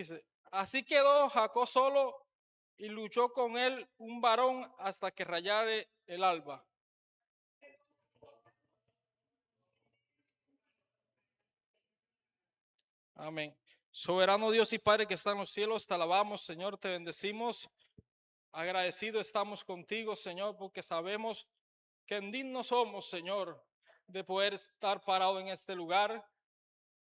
Dice, así quedó Jacob solo y luchó con él un varón hasta que rayare el alba. Amén. Soberano Dios y Padre que está en los cielos, te alabamos, Señor, te bendecimos. Agradecido estamos contigo, Señor, porque sabemos que indignos somos, Señor, de poder estar parado en este lugar.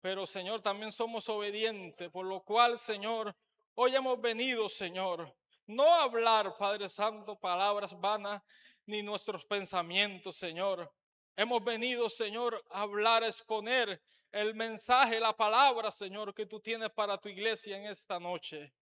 Pero, Señor, también somos obedientes, por lo cual, Señor, hoy hemos venido, Señor, no a hablar, Padre Santo, palabras vanas, ni nuestros pensamientos, Señor. Hemos venido, Señor, a hablar, a exponer el mensaje, la palabra, Señor, que tú tienes para tu iglesia en esta noche.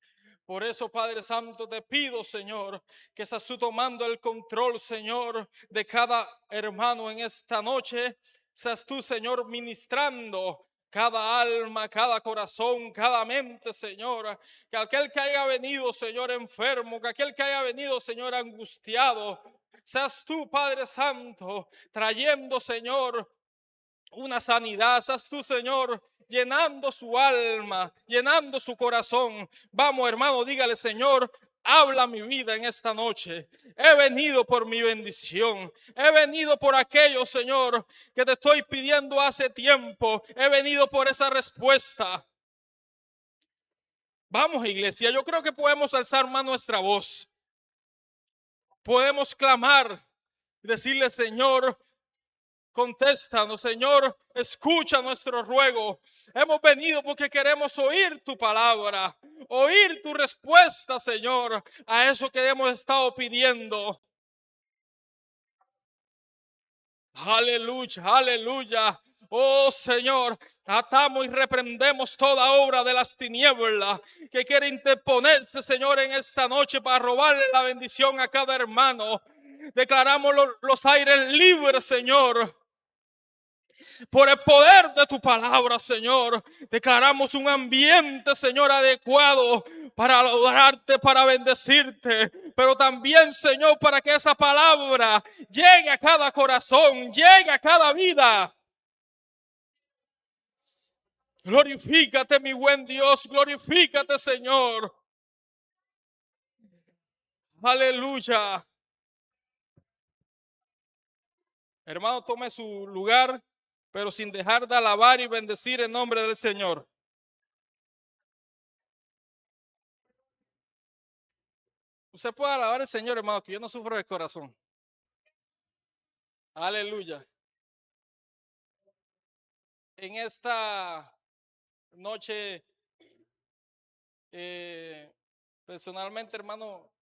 Por eso, Padre Santo, te pido, Señor, que estás tú tomando el control, Señor, de cada hermano en esta noche. Seas tú, Señor, ministrando cada alma, cada corazón, cada mente, Señor. Que aquel que haya venido, Señor, enfermo, que aquel que haya venido, Señor, angustiado, seas tú, Padre Santo, trayendo, Señor, una sanidad. Seas tú, Señor, llenando su alma, llenando su corazón. Vamos, hermano, dígale, Señor, habla mi vida en esta noche. He venido por mi bendición. He venido por aquello, Señor, que te estoy pidiendo hace tiempo. He venido por esa respuesta. Vamos, iglesia, yo creo que podemos alzar más nuestra voz. Podemos clamar y decirle, Señor, contéstanos, Señor, escucha nuestro ruego. Hemos venido porque queremos oír tu palabra, oír tu respuesta, Señor, a eso que hemos estado pidiendo. Aleluya, aleluya. Oh Señor, atamos y reprendemos toda obra de las tinieblas que quiere interponerse, Señor, en esta noche para robarle la bendición a cada hermano. Declaramos los aires libres, Señor. Por el poder de tu palabra, Señor, declaramos un ambiente, Señor, adecuado para adorarte, para bendecirte, pero también, Señor, para que esa palabra llegue a cada corazón, llegue a cada vida. Glorifícate, mi buen Dios, glorifícate, Señor. Aleluya. Hermano, tome su lugar, pero sin dejar de alabar y bendecir el nombre del Señor. Usted puede alabar al Señor, hermano, que yo no sufro de corazón. Aleluya. En esta noche, eh, personalmente, hermano,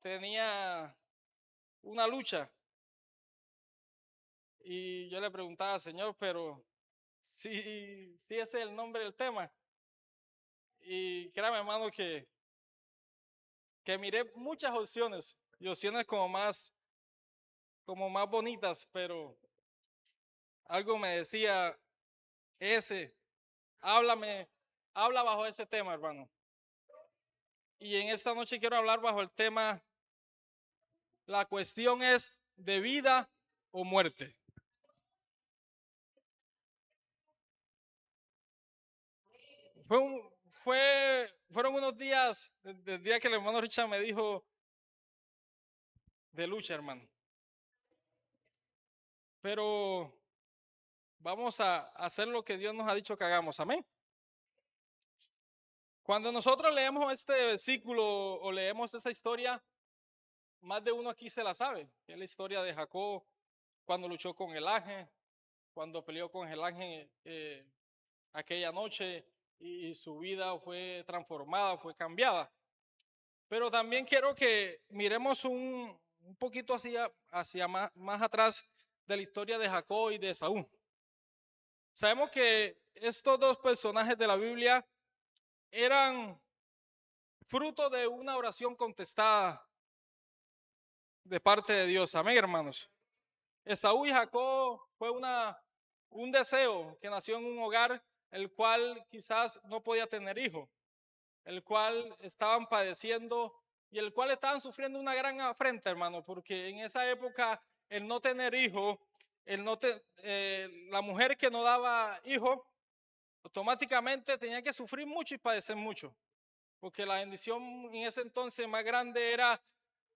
tenía una lucha y yo le preguntaba, Señor, pero si ese es el nombre del tema. Y créame, hermano, que miré muchas opciones y opciones como más bonitas, pero algo me decía, ese, háblame, habla bajo ese tema, hermano. Y en esta noche quiero hablar bajo el tema, la cuestión es de vida o muerte. Fue fueron unos días, desde el día que el hermano Richard me dijo de lucha, hermano. Pero vamos a hacer lo que Dios nos ha dicho que hagamos, amén. Cuando nosotros leemos este versículo o leemos esa historia, más de uno aquí se la sabe, que es la historia de Jacob cuando luchó con el ángel, cuando peleó con el ángel aquella noche y su vida fue transformada, fue cambiada. Pero también quiero que miremos un poquito hacia más atrás de la historia de Jacob y de Saúl. Sabemos que estos dos personajes de la Biblia eran fruto de una oración contestada de parte de Dios. Amén, hermanos. Esaú y Jacob fue un deseo que nació en un hogar el cual quizás no podía tener hijos, el cual estaban padeciendo y el cual estaban sufriendo una gran afrenta, hermano, porque en esa época el no tener hijos, la mujer que no daba hijos automáticamente tenía que sufrir mucho y padecer mucho, porque la bendición en ese entonces más grande era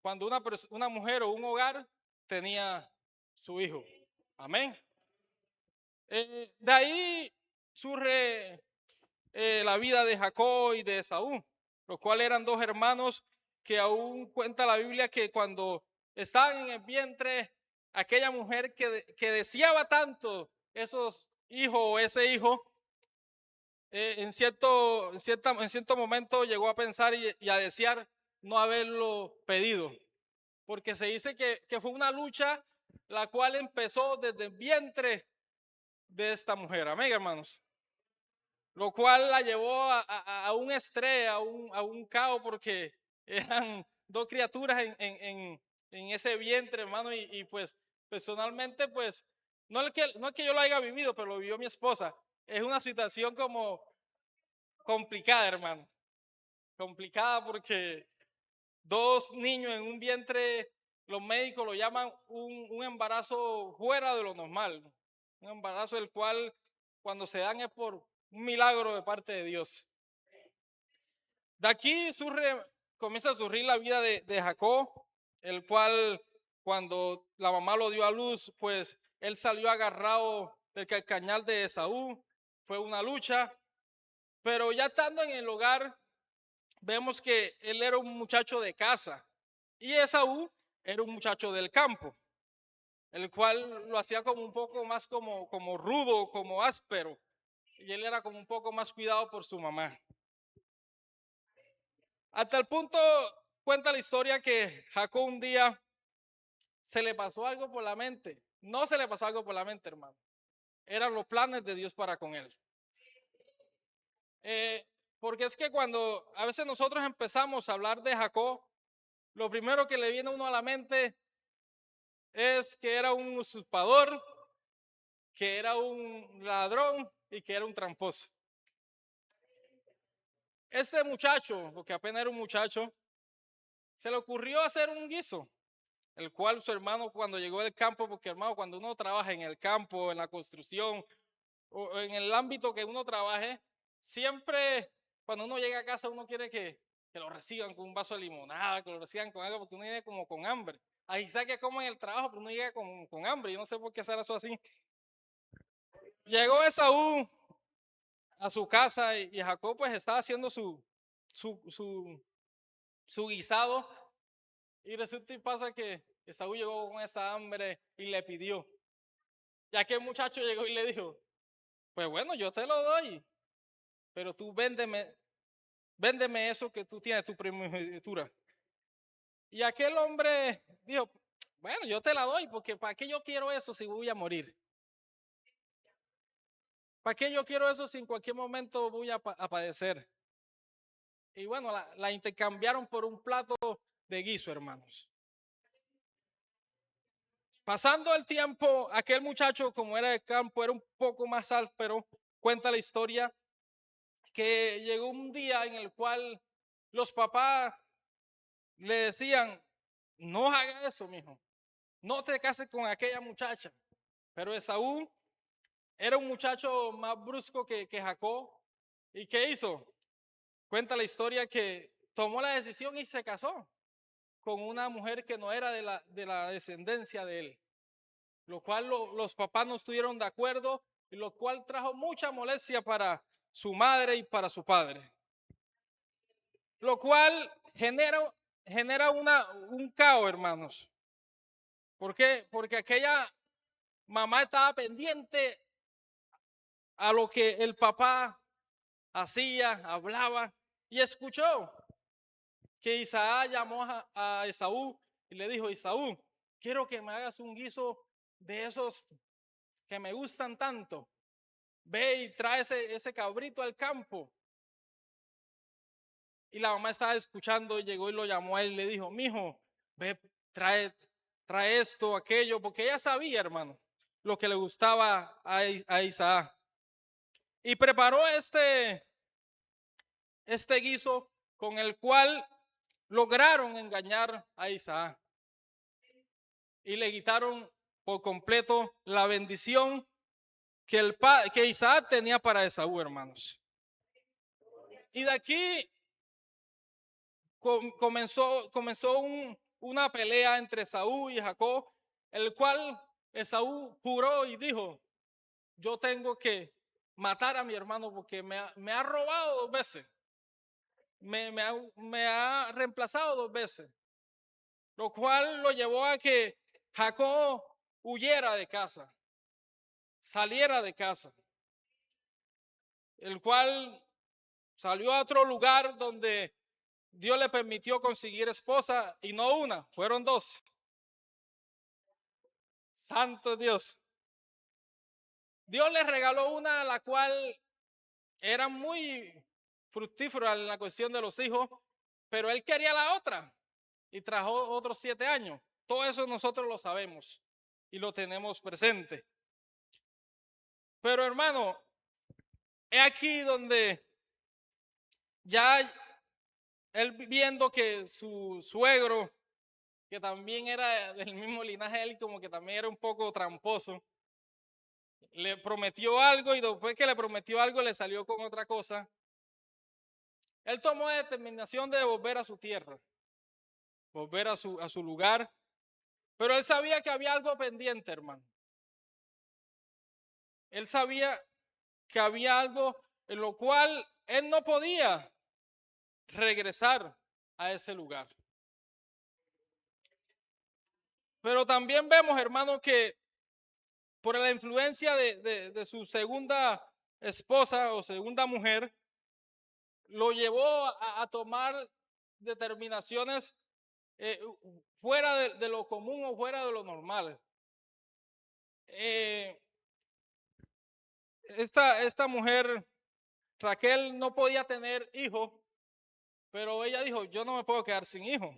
cuando una mujer o un hogar tenía su hijo. Amén. De ahí surge la vida de Jacob y de Esaú, los cuales eran dos hermanos que aún cuenta la Biblia que cuando estaban en el vientre, aquella mujer que deseaba tanto esos hijos o ese hijo, en cierto momento llegó a pensar y a desear no haberlo pedido, porque se dice que fue una lucha la cual empezó desde el vientre de esta mujer. Amén, hermanos. Lo cual la llevó a un estrés, a un caos, porque eran dos criaturas en ese vientre, hermano, y pues personalmente, pues, no es que yo lo haya vivido, pero lo vivió mi esposa. Es una situación como complicada, hermano, complicada porque dos niños en un vientre, los médicos lo llaman un embarazo fuera de lo normal, un embarazo del cual cuando se dan es por un milagro de parte de Dios. De aquí comienza a surgir la vida de Jacob, el cual cuando la mamá lo dio a luz, pues él salió agarrado del calcañal de Esaú, fue una lucha, pero ya estando en el hogar, vemos que él era un muchacho de casa y Esaú era un muchacho del campo, el cual lo hacía como un poco más como rudo, como áspero, y él era como un poco más cuidado por su mamá. Hasta el punto cuenta la historia que Jacob un día se le pasó algo por la mente. No se le pasó algo por la mente, hermano. Eran los planes de Dios para con él. Porque es que cuando a veces nosotros empezamos a hablar de Jacob, lo primero que le viene a uno a la mente es que era un usurpador, que era un ladrón y que era un tramposo. Este muchacho, porque apenas era un muchacho, se le ocurrió hacer un guiso, el cual su hermano cuando llegó del campo, porque hermano, cuando uno trabaja en el campo, en la construcción o en el ámbito que uno trabaje, siempre cuando uno llega a casa uno quiere que lo reciban con un vaso de limonada, que lo reciban con algo, porque uno llega como con hambre. Ahí sabe que como en el trabajo, pero uno llega con hambre, yo no sé por qué hacer eso así. Llegó Esaú a su casa y Jacob pues estaba haciendo su, su, su guisado y resulta y pasa que Esaú llegó con esa hambre y le pidió. Ya que el muchacho llegó y le dijo, pues bueno, yo te lo doy, pero tú véndeme eso que tú tienes, tu primogenitura. Y aquel hombre dijo, bueno, yo te la doy, porque ¿para qué yo quiero eso si voy a morir? ¿Para qué yo quiero eso si en cualquier momento voy a padecer? Y bueno, la intercambiaron por un plato de guiso, hermanos. Pasando el tiempo, aquel muchacho, como era de campo, era un poco más áspero. Cuenta la historia que llegó un día en el cual los papás le decían, no haga eso, mijo, no te cases con aquella muchacha. Pero Esaú era un muchacho más brusco que Jacob. ¿Y qué hizo? Cuenta la historia que tomó la decisión y se casó con una mujer que no era de la descendencia de él, lo cual los papás no estuvieron de acuerdo y lo cual trajo mucha molestia para su madre y para su padre, lo cual genera un caos, hermanos. ¿Por qué? Porque aquella mamá estaba pendiente a lo que el papá hacía, hablaba y escuchó que Isaac llamó a Esaú y le dijo, Esaú, quiero que me hagas un guiso de esos que me gustan tanto. Ve y trae ese cabrito al campo. Y la mamá estaba escuchando y llegó y lo llamó a él y le dijo, mijo, ve, trae esto, aquello, porque ella sabía, hermano, lo que le gustaba a Isaac. Y preparó este guiso con el cual lograron engañar a Isaac. Y le quitaron por completo la bendición que Isaac tenía para Esaú, hermanos. Y de aquí comenzó una pelea entre Esaú y Jacob, el cual Esaú juró y dijo, yo tengo que matar a mi hermano porque me ha robado 2 veces, me ha reemplazado 2 veces, lo cual lo llevó a que Jacob huyera de casa, saliera de casa, el cual salió a otro lugar donde Dios le permitió conseguir esposa, y no una, fueron 2. Santo Dios. Dios le regaló una a la cual era muy fructífera en la cuestión de los hijos, pero él quería la otra y trajo otros 7 años. Todo eso nosotros lo sabemos y lo tenemos presente. Pero hermano, es aquí donde ya él viendo que su suegro, que también era del mismo linaje, él como que también era un poco tramposo, le prometió algo y después que le prometió algo le salió con otra cosa. Él tomó la determinación de volver a su tierra, volver a su lugar, pero él sabía que había algo pendiente, hermano. Él sabía que había algo en lo cual él no podía regresar a ese lugar. Pero también vemos, hermano, que por la influencia de su segunda esposa o segunda mujer, lo llevó a tomar determinaciones fuera de lo común o fuera de lo normal. Esta mujer, Raquel, no podía tener hijos, pero ella dijo, yo no me puedo quedar sin hijo.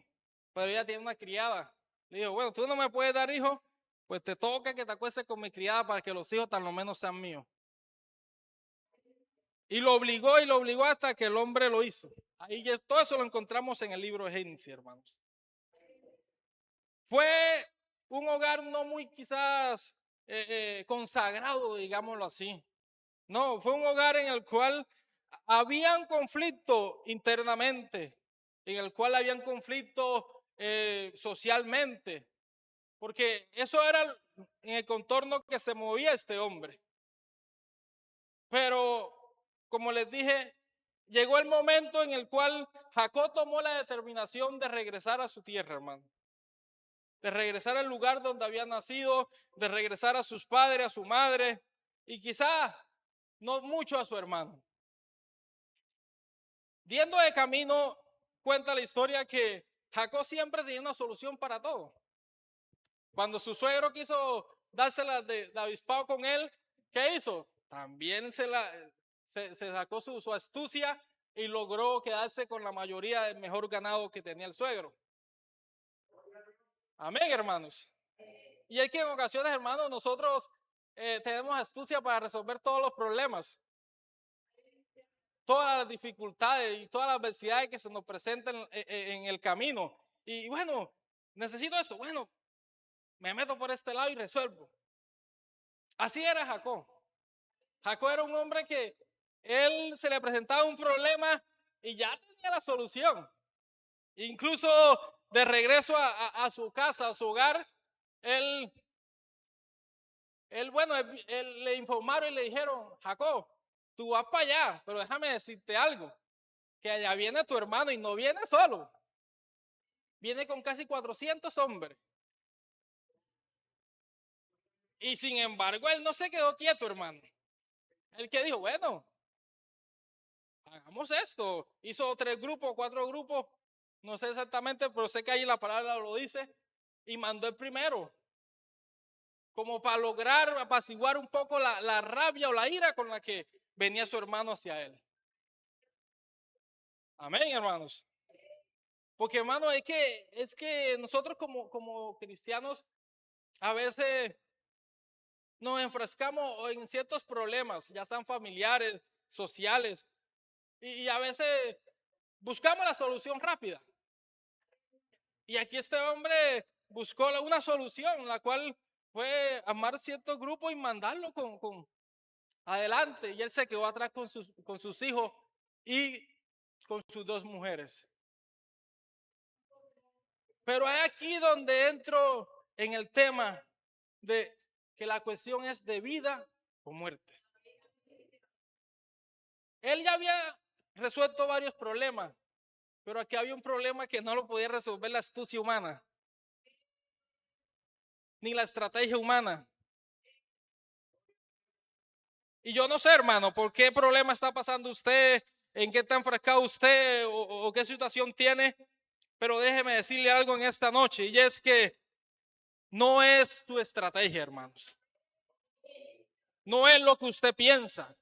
Pero ella tiene una criada. Le dijo, bueno, tú no me puedes dar hijos, pues te toca que te acuestes con mi criada para que los hijos tan lo menos sean míos. Y lo obligó hasta que el hombre lo hizo. Ahí todo eso lo encontramos en el libro de Génesis, hermanos. Fue un hogar no muy quizás consagrado, digámoslo así. No, fue un hogar en el cual habían conflicto internamente, en el cual habían conflicto socialmente, porque eso era en el contorno que se movía este hombre. Pero, como les dije, llegó el momento en el cual Jacob tomó la determinación de regresar a su tierra, hermano. De regresar al lugar donde había nacido, de regresar a sus padres, a su madre, y quizá no mucho a su hermano. Yendo de camino, cuenta la historia que Jacob siempre tenía una solución para todo. Cuando su suegro quiso dársela de avispado con él, ¿qué hizo? También se sacó su astucia y logró quedarse con la mayoría del mejor ganado que tenía el suegro. Amén, hermanos. Y es que en ocasiones, hermanos, nosotros tenemos astucia para resolver todos los problemas, todas las dificultades y todas las adversidades que se nos presentan en el camino. Y bueno, necesito eso. Bueno, me meto por este lado y resuelvo. Así era Jacob. Jacob era un hombre que él se le presentaba un problema y ya tenía la solución. Incluso de regreso a su casa, a su hogar, él le informaron y le dijeron, Jacob, tú vas para allá, pero déjame decirte algo, que allá viene tu hermano y no viene solo, viene con casi 400 hombres. Y sin embargo, él no se quedó quieto, hermano. Él que dijo, bueno, hagamos esto. Hizo 3 grupos, 4 grupos, no sé exactamente, pero sé que ahí la palabra lo dice, y mandó el primero, como para lograr apaciguar un poco la rabia o la ira con la que venía su hermano hacia él. Amén, hermanos. Porque, hermano, es que nosotros como cristianos a veces nos enfrascamos en ciertos problemas, ya sean familiares, sociales, y a veces buscamos la solución rápida. Y aquí este hombre buscó una solución, la cual fue armar cierto grupo y mandarlo adelante y él se quedó atrás con sus hijos y con sus dos mujeres. Pero es aquí donde entro en el tema de que la cuestión es de vida o muerte. Él ya había resuelto varios problemas, pero aquí había un problema que no lo podía resolver la astucia humana, ni la estrategia humana. Y yo no sé, hermano, por qué problema está pasando usted, en qué está enfrascado usted o qué situación tiene, pero déjeme decirle algo en esta noche, y es que no es su estrategia, hermanos. No es lo que usted piensa,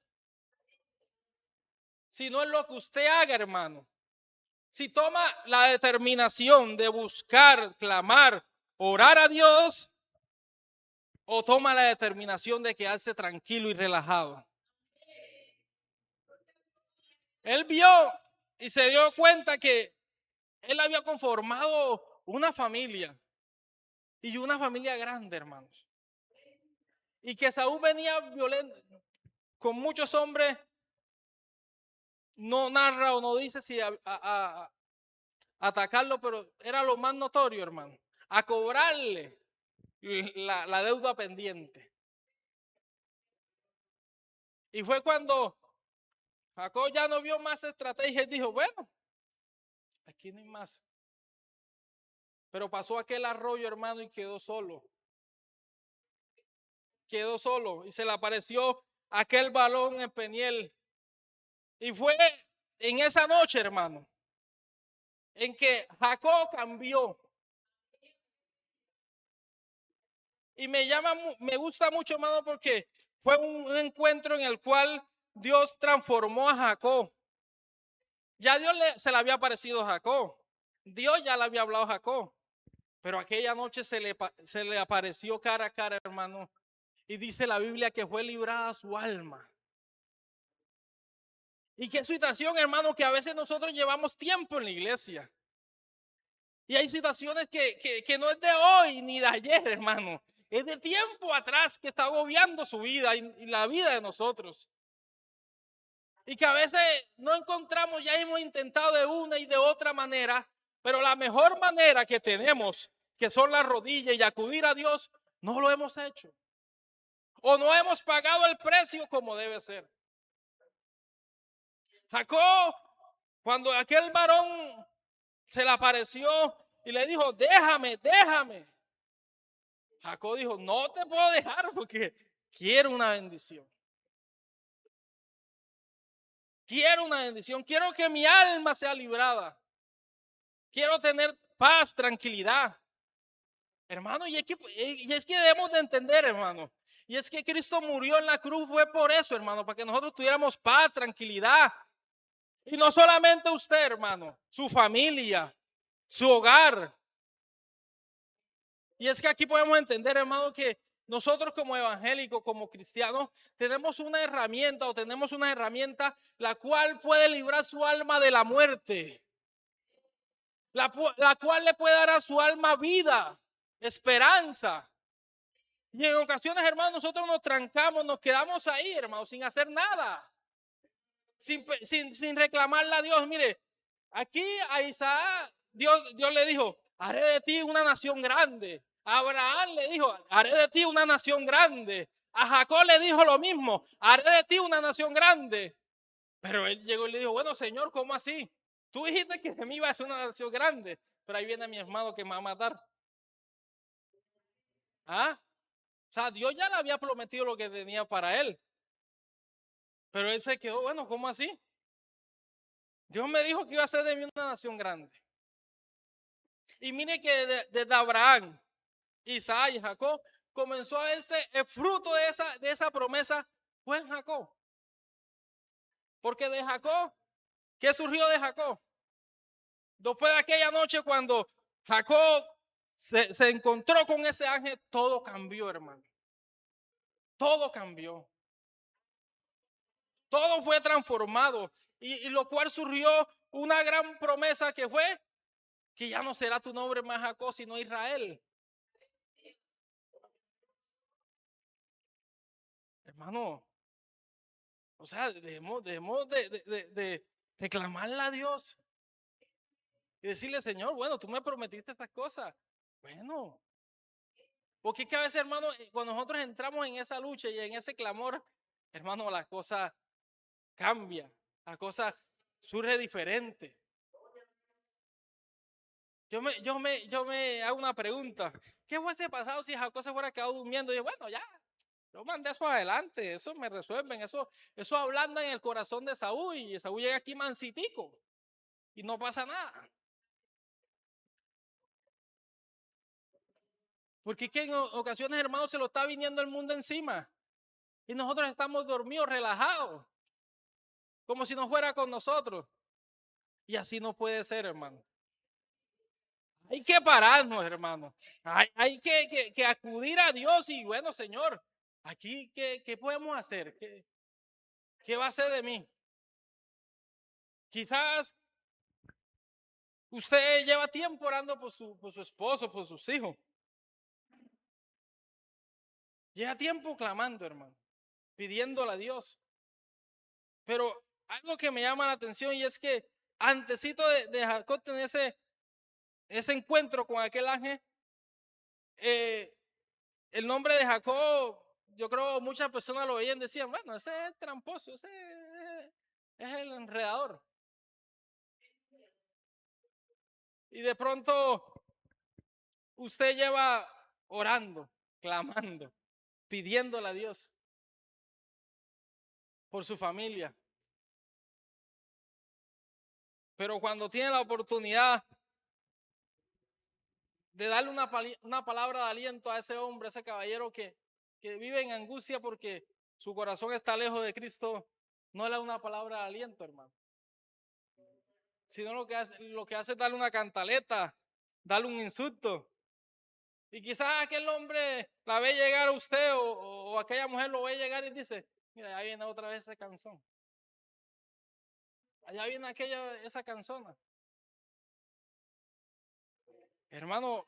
sino es lo que usted haga, hermano. Si toma la determinación de buscar, clamar, orar a Dios, o toma la determinación de quedarse tranquilo y relajado. Él vio y se dio cuenta que él había conformado una familia, y una familia grande, hermanos. Y que Saúl venía violento con muchos hombres, no narra o no dice si a atacarlo, pero era lo más notorio, hermano, a cobrarle la deuda pendiente. Y fue cuando Jacob ya no vio más estrategia y dijo, bueno, aquí no hay más. Pero pasó aquel arroyo, hermano, y quedó solo. Quedó solo y se le apareció aquel balón en Peniel. Y fue en esa noche, hermano, en que Jacob cambió. Y me gusta mucho, hermano, porque fue un encuentro en el cual Dios transformó a Jacob. Ya Dios se le había aparecido a Jacob. Dios ya le había hablado a Jacob. Pero aquella noche se le apareció cara a cara, hermano. Y dice la Biblia que fue librada su alma. Y qué situación, hermano, que a veces nosotros llevamos tiempo en la iglesia. Y hay situaciones que no es de hoy ni de ayer, hermano. Es de tiempo atrás que está agobiando su vida y la vida de nosotros. Y que a veces no encontramos, ya hemos intentado de una y de otra manera, pero la mejor manera que tenemos, que son las rodillas y acudir a Dios, no lo hemos hecho. O no hemos pagado el precio como debe ser. Jacob, cuando aquel varón se le apareció y le dijo, déjame, déjame. Jacob dijo, no te puedo dejar porque quiero una bendición. Quiero una bendición, quiero que mi alma sea librada. Quiero tener paz, tranquilidad. Hermano, y es que debemos de entender, hermano. Y es que Cristo murió en la cruz, fue por eso, hermano, para que nosotros tuviéramos paz, tranquilidad. Y no solamente usted, hermano, su familia, su hogar. Y es que aquí podemos entender, hermano, que nosotros como evangélicos, como cristianos, tenemos una herramienta la cual puede librar su alma de la muerte. La cual le puede dar a su alma vida, esperanza. Y en ocasiones, hermano, nosotros nos trancamos, nos quedamos ahí, hermano, sin hacer nada. Sin reclamarle a Dios. Mire, aquí a Isaac, Dios le dijo, haré de ti una nación grande. A Abraham le dijo, haré de ti una nación grande. A Jacob le dijo lo mismo, haré de ti una nación grande. Pero él llegó y le dijo, bueno, Señor, ¿cómo así? Tú dijiste que de mí iba a ser una nación grande, pero ahí viene mi hermano que me va a matar. ¿Ah? O sea, Dios ya le había prometido lo que tenía para él. Pero él se quedó, bueno, ¿cómo así? Dios me dijo que iba a ser de mí una nación grande. Y mire que desde Abraham, Isaac y Jacob comenzó a verse el fruto de esa promesa fue en Jacob. Porque de Jacob, ¿qué surgió de Jacob? Después de aquella noche cuando Jacob se encontró con ese ángel, todo cambió, hermano. Todo cambió. Todo fue transformado. Y lo cual surgió una gran promesa que fue que ya no será tu nombre más Jacob, sino Israel. Hermano, O sea, debemos de reclamarle a Dios y decirle, Señor, bueno, tú me prometiste estas cosas. Bueno, porque es que a veces, hermano, cuando nosotros entramos en esa lucha y en ese clamor, hermano, la cosa cambia, la cosa surge diferente. Yo me hago una pregunta. ¿Qué hubiese pasado si Jacob se fuera quedado durmiendo? Y yo, bueno, ya, yo mandé eso adelante, eso me resuelven, eso ablanda en el corazón de Saúl y Saúl llega aquí mansitico y no pasa nada. Porque es que en ocasiones, hermanos, se lo está viniendo el mundo encima y nosotros estamos dormidos, relajados, como si no fuera con nosotros. Y así no puede ser, hermano. Hay que pararnos, hermano. Hay que acudir a Dios y bueno, Señor, aquí, ¿qué podemos hacer? ¿Qué va a hacer de mí? Quizás usted lleva tiempo orando por su esposo, por sus hijos. Lleva tiempo clamando, hermano, pidiéndole a Dios. Pero algo que me llama la atención y es que antesito de Jacob tener ese encuentro con aquel ángel, el nombre de Jacob, yo creo muchas personas lo veían y decían, bueno, ese es tramposo, ese es el enredador. Y de pronto usted lleva orando, clamando, pidiéndole a Dios por su familia. Pero cuando tiene la oportunidad de darle una palabra de aliento a ese hombre, a ese caballero que vive en angustia porque su corazón está lejos de Cristo, no le da una palabra de aliento, hermano. Sino lo que hace es darle una cantaleta, darle un insulto. Y quizás aquel hombre la ve llegar a usted o aquella mujer lo ve llegar y dice, mira, ahí viene otra vez esa canción. Allá viene esa canzona. Hermano,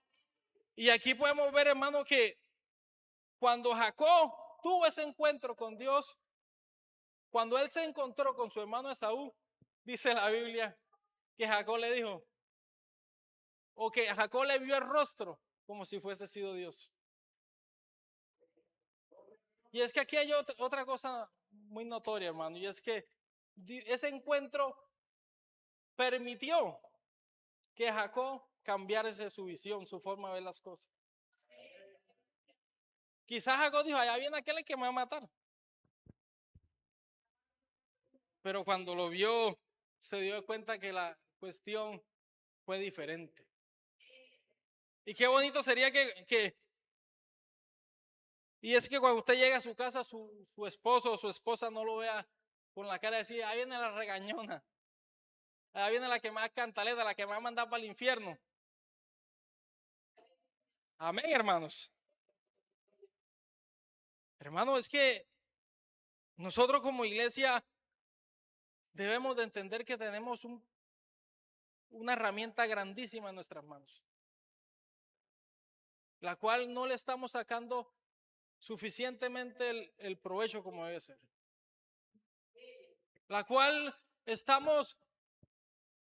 y aquí podemos ver, hermano, que cuando Jacob tuvo ese encuentro con Dios, cuando él se encontró con su hermano Esaú, dice la Biblia que Jacob le dijo, o que Jacob le vio el rostro como si fuese sido Dios. Y es que aquí hay otra cosa muy notoria, hermano, y es que ese encuentro permitió que Jacob cambiase su visión, su forma de ver las cosas. Quizás Jacob dijo, allá viene aquel que me va a matar. Pero cuando lo vio, se dio cuenta que la cuestión fue diferente. Y qué bonito sería y es que cuando usted llega a su casa, su esposo o su esposa no lo vea con la cara de decir, ahí viene la regañona, ahí viene la que me va a cantaleta, la que me va a mandar para el infierno. Amén, hermanos. Hermano, es que nosotros como iglesia debemos de entender que tenemos una herramienta grandísima en nuestras manos, la cual no le estamos sacando suficientemente el provecho como debe ser, la cual estamos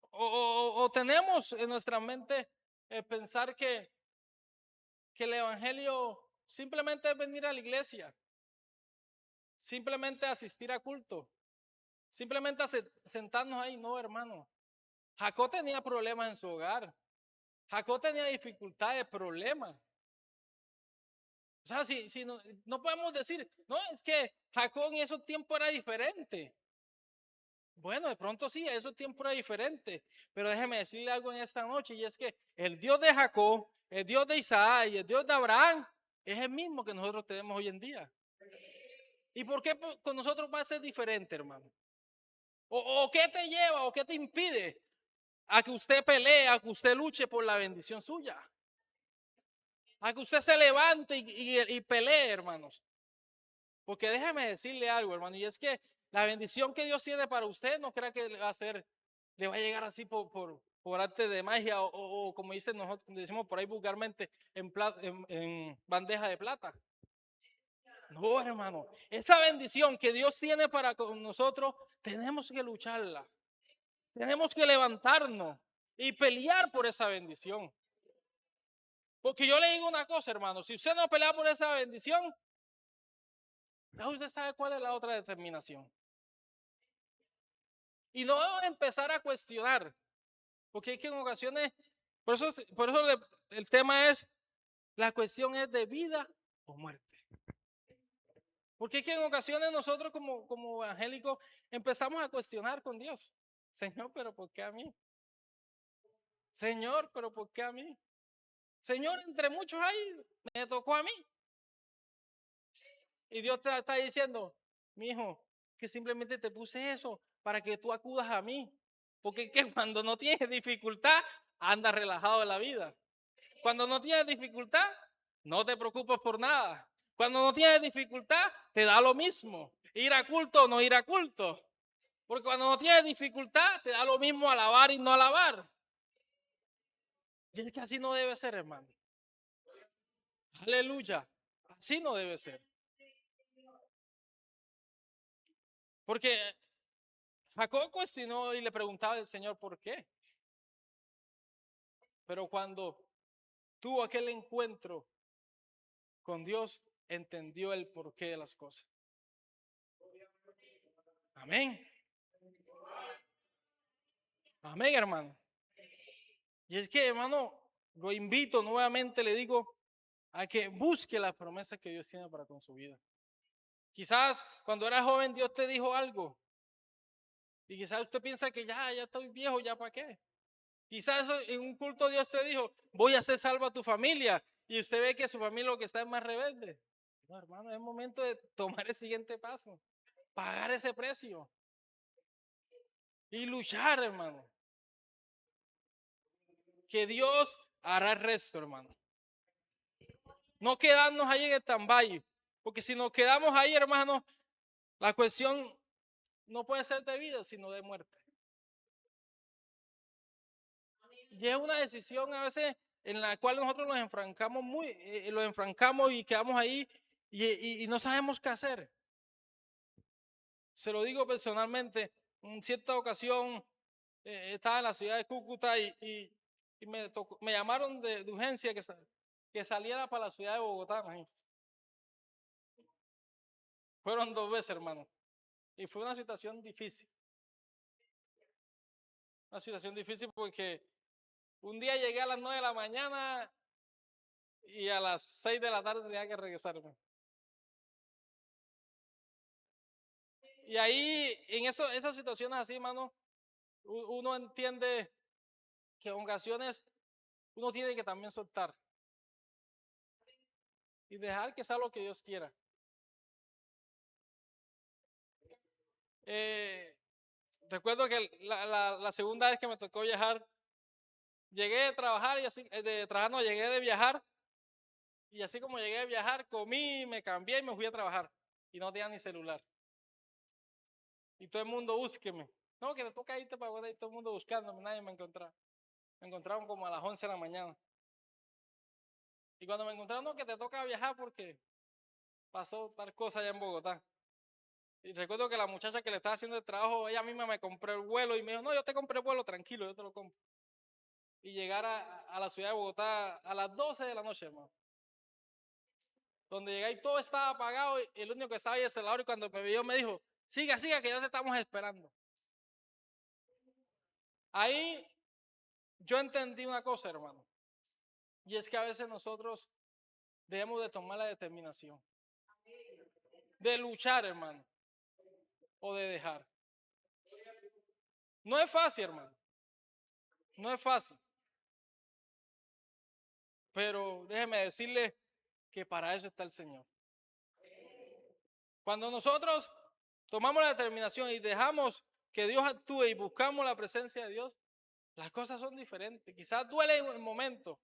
o tenemos en nuestra mente pensar que el evangelio simplemente es venir a la iglesia, simplemente asistir a culto, simplemente sentarnos ahí. No, hermano. Jacob tenía problemas en su hogar. Jacob tenía dificultades, problemas. O sea, si no podemos decir, no, es que Jacob en esos tiempos era diferente. Bueno, de pronto sí, en esos tiempos era diferente. Pero déjeme decirle algo en esta noche, y es que el Dios de Jacob, el Dios de Isaac y el Dios de Abraham es el mismo que nosotros tenemos hoy en día. ¿Y por qué con nosotros va a ser diferente, hermano? ¿O qué te lleva o qué te impide a que usted pelee, a que usted luche por la bendición suya? A que usted se levante y pelee, hermanos. Porque déjeme decirle algo, hermano, y es que la bendición que Dios tiene para usted no crea que le va a llegar así por arte de magia o como nosotros decimos por ahí vulgarmente, en bandeja de plata. No, hermano. Esa bendición que Dios tiene para con nosotros, tenemos que lucharla. Tenemos que levantarnos y pelear por esa bendición. Porque yo le digo una cosa, hermano. Si usted no pelea por esa bendición, ya usted sabe cuál es la otra determinación. Y no empezar a cuestionar. Porque es que en ocasiones, por eso el tema es, la cuestión es de vida o muerte. Porque es que en ocasiones nosotros como evangélicos empezamos a cuestionar con Dios. Señor, pero ¿por qué a mí? Señor, pero ¿por qué a mí? Señor, entre muchos ahí, me tocó a mí. Y Dios te está diciendo, mi hijo, que simplemente te puse eso para que tú acudas a mí. Porque es que cuando no tienes dificultad, andas relajado en la vida. Cuando no tienes dificultad, no te preocupes por nada. Cuando no tienes dificultad, te da lo mismo. Ir a culto o no ir a culto. Porque cuando no tienes dificultad, te da lo mismo alabar y no alabar. Y es que así no debe ser, hermano. Aleluya. Así no debe ser. Porque Jacob cuestionó y le preguntaba al Señor por qué. Pero cuando tuvo aquel encuentro con Dios, entendió el porqué de las cosas. Amén. Amén, hermano. Y es que, hermano, lo invito nuevamente, le digo, a que busque las promesas que Dios tiene para con su vida. Quizás cuando era joven Dios te dijo algo. Y quizás usted piensa que ya estoy viejo, ya para qué. Quizás en un culto Dios te dijo, voy a hacer salvo a tu familia. Y usted ve que su familia lo que está es más rebelde. No, hermano, es momento de tomar el siguiente paso. Pagar ese precio. Y luchar, hermano. Que Dios hará el resto, hermano. No quedarnos ahí en el stand-by. Porque si nos quedamos ahí, hermano, la cuestión no puede ser de vida, sino de muerte. Y es una decisión a veces en la cual nosotros nos enfrancamos los enfrancamos y quedamos ahí y no sabemos qué hacer. Se lo digo personalmente, en cierta ocasión estaba en la ciudad de Cúcuta y me llamaron de urgencia que saliera para la ciudad de Bogotá. Imagínate. Fueron 2 veces, hermano. Y fue una situación difícil. Una situación difícil porque un día llegué a las 9 de la mañana y a las 6 de la tarde tenía que regresarme. Y ahí, en esas situaciones así, hermano, uno entiende que en ocasiones uno tiene que también soltar y dejar que sea lo que Dios quiera. Eh, Recuerdo que la segunda vez que me tocó viajar, llegué de trabajar y así, de trabajar no, llegué de viajar y así como llegué de viajar, comí, me cambié y me fui a trabajar y no tenía ni celular. Y todo el mundo búsqueme. No, que te toca irte para Guadalajara y todo el mundo buscándome, nadie me encontraba. Me encontraron como a las 11 de la mañana. Y cuando me encontraron, no, que te toca viajar porque pasó tal cosa allá en Bogotá. Y recuerdo que la muchacha que le estaba haciendo el trabajo, ella misma me compró el vuelo y me dijo, no, yo te compré el vuelo, tranquilo, yo te lo compro. Y llegar a la ciudad de Bogotá a las 12 de la noche, hermano. Donde llegué y todo estaba apagado y el único que estaba ahí es el y cuando me vio me dijo, siga, siga, que ya te estamos esperando. Ahí yo entendí una cosa, hermano. Y es que a veces nosotros debemos de tomar la determinación de luchar, hermano, o de dejar. No es fácil, hermano. No es fácil. Pero déjeme decirle que para eso está el Señor. Cuando nosotros tomamos la determinación y dejamos que Dios actúe y buscamos la presencia de Dios, las cosas son diferentes. Quizás duele en el momento,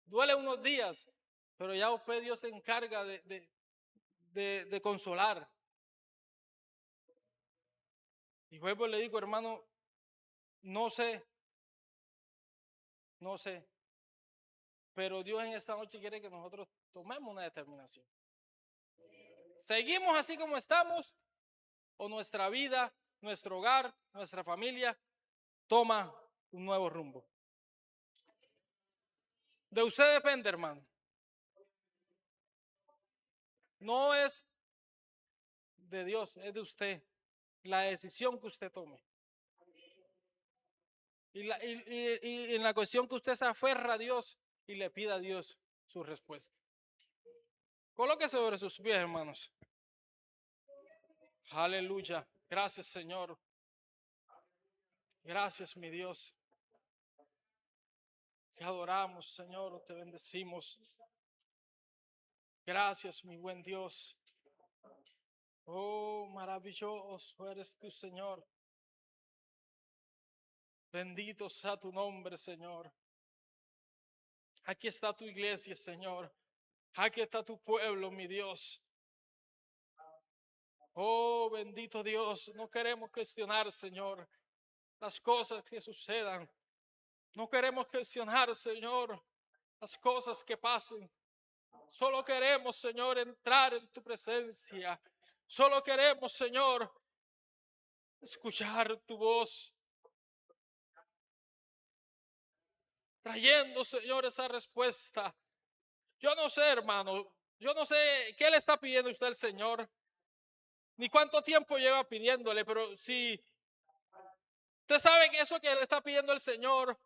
duele unos días, pero ya después Dios se encarga de consolar. Y luego le digo, hermano, no sé, no sé, pero Dios en esta noche quiere que nosotros tomemos una determinación. ¿Seguimos así como estamos o nuestra vida, nuestro hogar, nuestra familia toma un nuevo rumbo? De usted depende, hermano. No es de Dios, es de usted. La decisión que usted tome. Y en la cuestión que usted se aferra a Dios y le pida a Dios su respuesta. Colóquese sobre sus pies, hermanos. Aleluya. Gracias, Señor. Gracias, mi Dios. Te adoramos, Señor, te bendecimos. Gracias, mi buen Dios. Oh, maravilloso eres tú, Señor. Bendito sea tu nombre, Señor. Aquí está tu iglesia, Señor. Aquí está tu pueblo, mi Dios. Oh, bendito Dios. No queremos cuestionar, Señor, las cosas que sucedan. No queremos cuestionar, Señor, las cosas que pasen. Solo queremos, Señor, entrar en tu presencia. Solo queremos, Señor, escuchar tu voz. Trayendo, Señor, esa respuesta. Yo no sé, hermano. Yo no sé qué le está pidiendo usted al Señor. Ni cuánto tiempo lleva pidiéndole. Pero si usted sabe que eso que le está pidiendo el Señor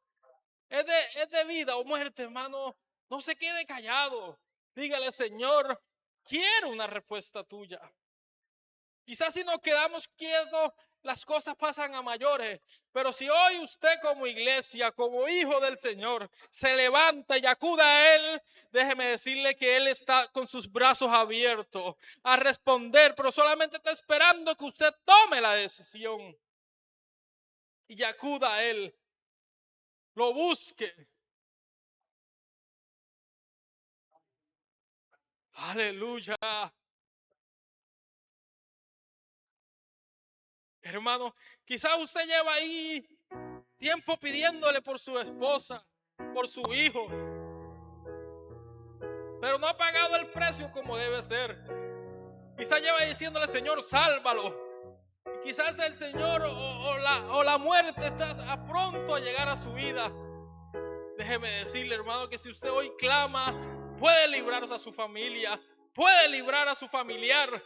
es de vida o muerte, hermano, no se quede callado. Dígale, Señor, quiero una respuesta tuya. Quizás si nos quedamos quietos, las cosas pasan a mayores. Pero si hoy usted como iglesia, como hijo del Señor, se levanta y acude a Él, déjeme decirle que Él está con sus brazos abiertos a responder, pero solamente está esperando que usted tome la decisión y acuda a Él, lo busque. Aleluya. Hermano, quizás usted lleva ahí tiempo pidiéndole por su esposa, por su hijo, pero no ha pagado el precio como debe ser. Quizás lleva diciéndole, Señor, sálvalo. Y quizás el Señor o la muerte está a pronto a llegar a su vida. Déjeme decirle, hermano, que si usted hoy clama, puede librarse a su familia, puede librar a su familiar.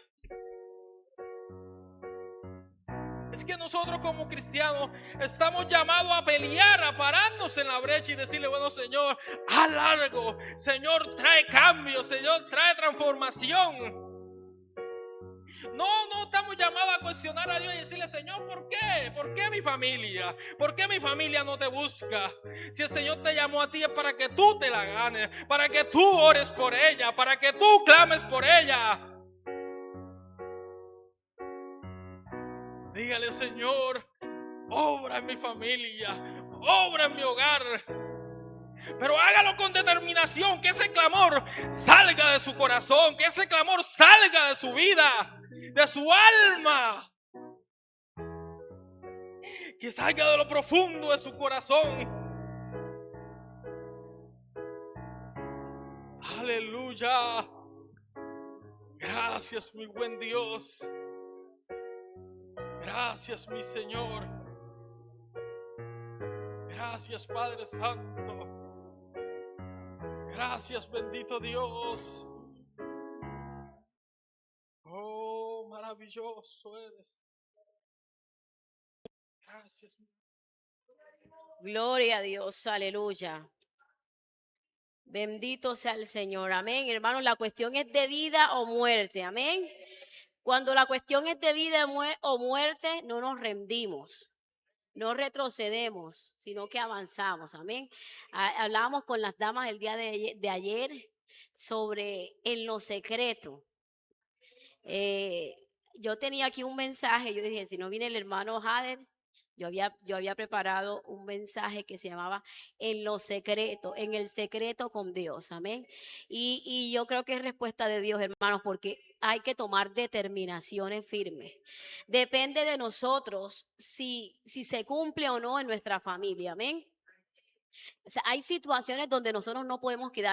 Es que nosotros como cristianos estamos llamados a pelear, a pararnos en la brecha y decirle, bueno, Señor, haz algo. Señor, trae cambio. Señor, trae transformación. No estamos llamados a cuestionar a Dios y decirle, Señor, ¿por qué? ¿Por qué mi familia? ¿Por qué mi familia no te busca? Si el Señor te llamó a ti es para que tú te la ganes, para que tú ores por ella, para que tú clames por ella. Dígale, Señor, obra en mi familia, obra en mi hogar. Pero hágalo con determinación, que ese clamor salga de su corazón, que ese clamor salga de su vida, de su alma, que salga de lo profundo de su corazón. Aleluya. Gracias, mi buen Dios. Gracias, mi Señor. Gracias, Padre Santo. Gracias, bendito Dios. Oh, maravilloso eres. Gracias. Gloria a Dios, aleluya. Bendito sea el Señor, amén. Hermanos, la cuestión es de vida o muerte, amén. Cuando la cuestión es de vida o muerte, no nos rendimos, no retrocedemos, sino que avanzamos, amén. Hablábamos con las damas el día de ayer sobre en lo secreto. Yo tenía aquí un mensaje, yo dije, si no viene el hermano Jader, yo había preparado un mensaje que se llamaba En lo secreto, en el secreto con Dios, amén. Y yo creo que es respuesta de Dios, hermanos, porque hay que tomar determinaciones firmes. Depende de nosotros si se cumple o no en nuestra familia, amén. O sea, hay situaciones donde nosotros no podemos quedar